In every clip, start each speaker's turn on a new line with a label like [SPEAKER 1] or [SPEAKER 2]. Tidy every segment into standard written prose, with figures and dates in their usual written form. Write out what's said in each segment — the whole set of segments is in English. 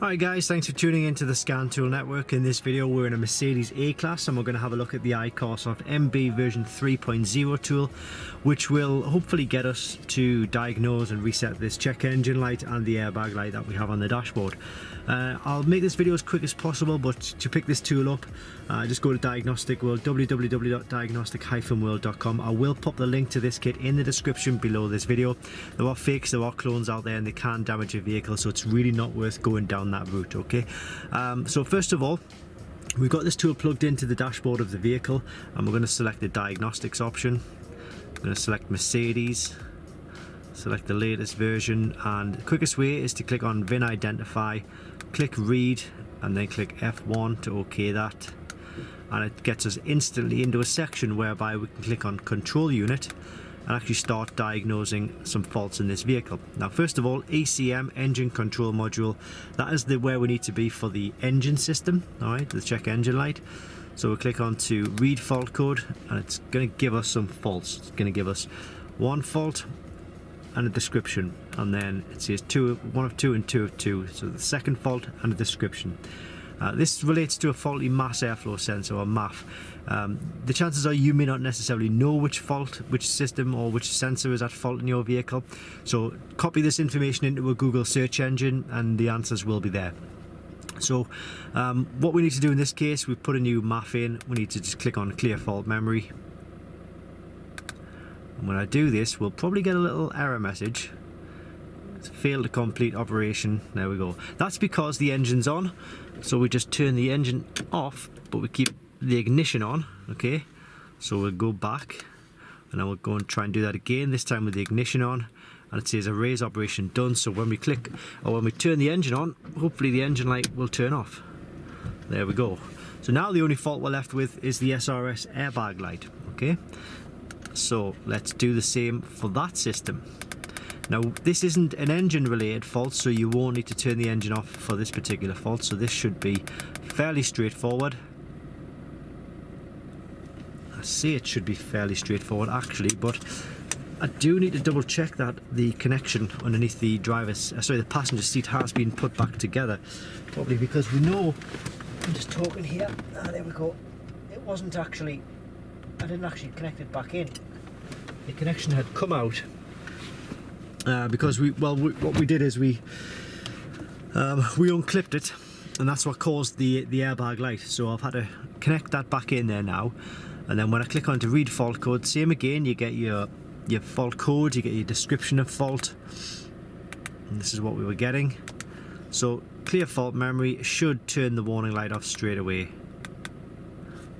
[SPEAKER 1] Alright guys, thanks for tuning into the Scan Tool Network. In this video we're in a Mercedes A Class and we're going to have a look at the iCarsoft MB version 3.0 tool, which will hopefully get us to diagnose and reset this check engine light and the airbag light that we have on the dashboard. I'll make this video as quick as possible, but to pick this tool up, just go to Diagnostic World, www.diagnostic-world.com. I will pop the link to this kit in the description below this video. There are fakes, there are clones out there, and they can damage your vehicle, so it's really not worth going down that route, okay? So first of all, we've got this tool plugged into the dashboard of the vehicle, and we're going to select the diagnostics option. I'm going to select Mercedes, select the latest version, and the quickest way is to click on VIN Identify, click Read, and then click F1 to OK that, and it gets us instantly into a section whereby we can click on Control Unit and actually start diagnosing some faults in this vehicle. Now first of all, ECM, Engine Control Module, that is where we need to be for the engine system, alright, the check engine light. So we'll click on to Read Fault Code, and it's going to give us some faults. It's going to give us one fault and a description, and then it says 1 of 2 and 2 of 2, so the second fault and a description. This relates to a faulty mass airflow sensor, or MAF. The chances are you may not necessarily know which fault, which system or which sensor is at fault in your vehicle, so copy this information into a Google search engine and the answers will be there. So what we need to do in this case, we put a new MAF in. We need to just click on Clear Fault Memory. And when I do this, we'll probably get a little error message. It's failed to complete operation. There we go. That's because the engine's on, so we just turn the engine off, but we keep the ignition on, okay? So we'll go back, and then we'll go and try and do that again, this time with the ignition on, and it says erase operation done. So when we click, or when we turn the engine on, hopefully the engine light will turn off. There we go. So now the only fault we're left with is the SRS airbag light, okay? So let's do the same for that system. Now this isn't an engine related fault, so you won't need to turn the engine off for this particular fault, so this should be fairly straightforward. I say it should be fairly straightforward actually, but I do need to double check that the connection underneath the the passenger seat has been put back together, probably because we know, I'm just talking here, there we go, it wasn't actually, I didn't actually connect it back in. The connection had come out because what we did is we unclipped it, and that's what caused the airbag light. So I've had to connect that back in there now, and then when I click on to Read Fault Code, same again, you get your fault code, you get your description of fault, and this is what we were getting. So Clear Fault Memory should turn the warning light off straight away.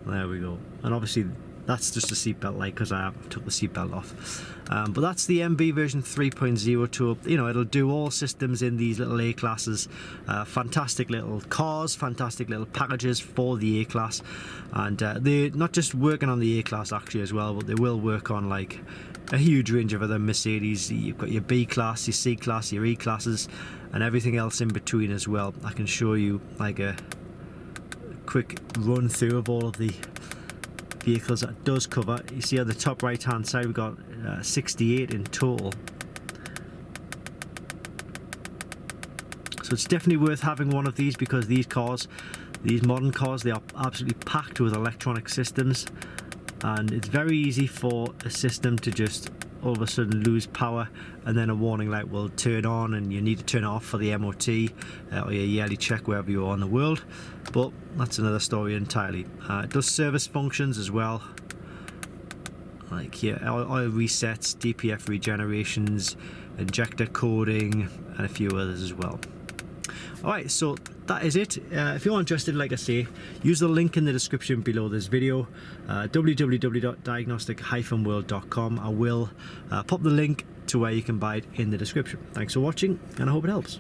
[SPEAKER 1] There we go. And obviously that's just a seatbelt light because I took the seatbelt off. But that's the MB version 3.0 tool. You know, it'll do all systems in these little A classes. Fantastic little cars, fantastic little packages for the A class. And they're not just working on the A class actually as well, but they will work on like a huge range of other Mercedes. You've got your B class, your C class, your E classes, and everything else in between as well. I can show you like a quick run through of all of the vehicles that does cover. You see on the top right hand side we've got 68 in total, so it's definitely worth having one of these, because these modern cars, they are absolutely packed with electronic systems, and it's very easy for a system to just all of a sudden lose power, and then a warning light will turn on and you need to turn it off for the MOT or your yearly check wherever you are in the world. But that's another story entirely. It does service functions as well, like here, oil resets, DPF regenerations, injector coding, and a few others as well. Alright, so that is it. If you're interested, like I say, use the link in the description below this video, www.diagnostic-world.com. I will pop the link to where you can buy it in the description. Thanks for watching, and I hope it helps.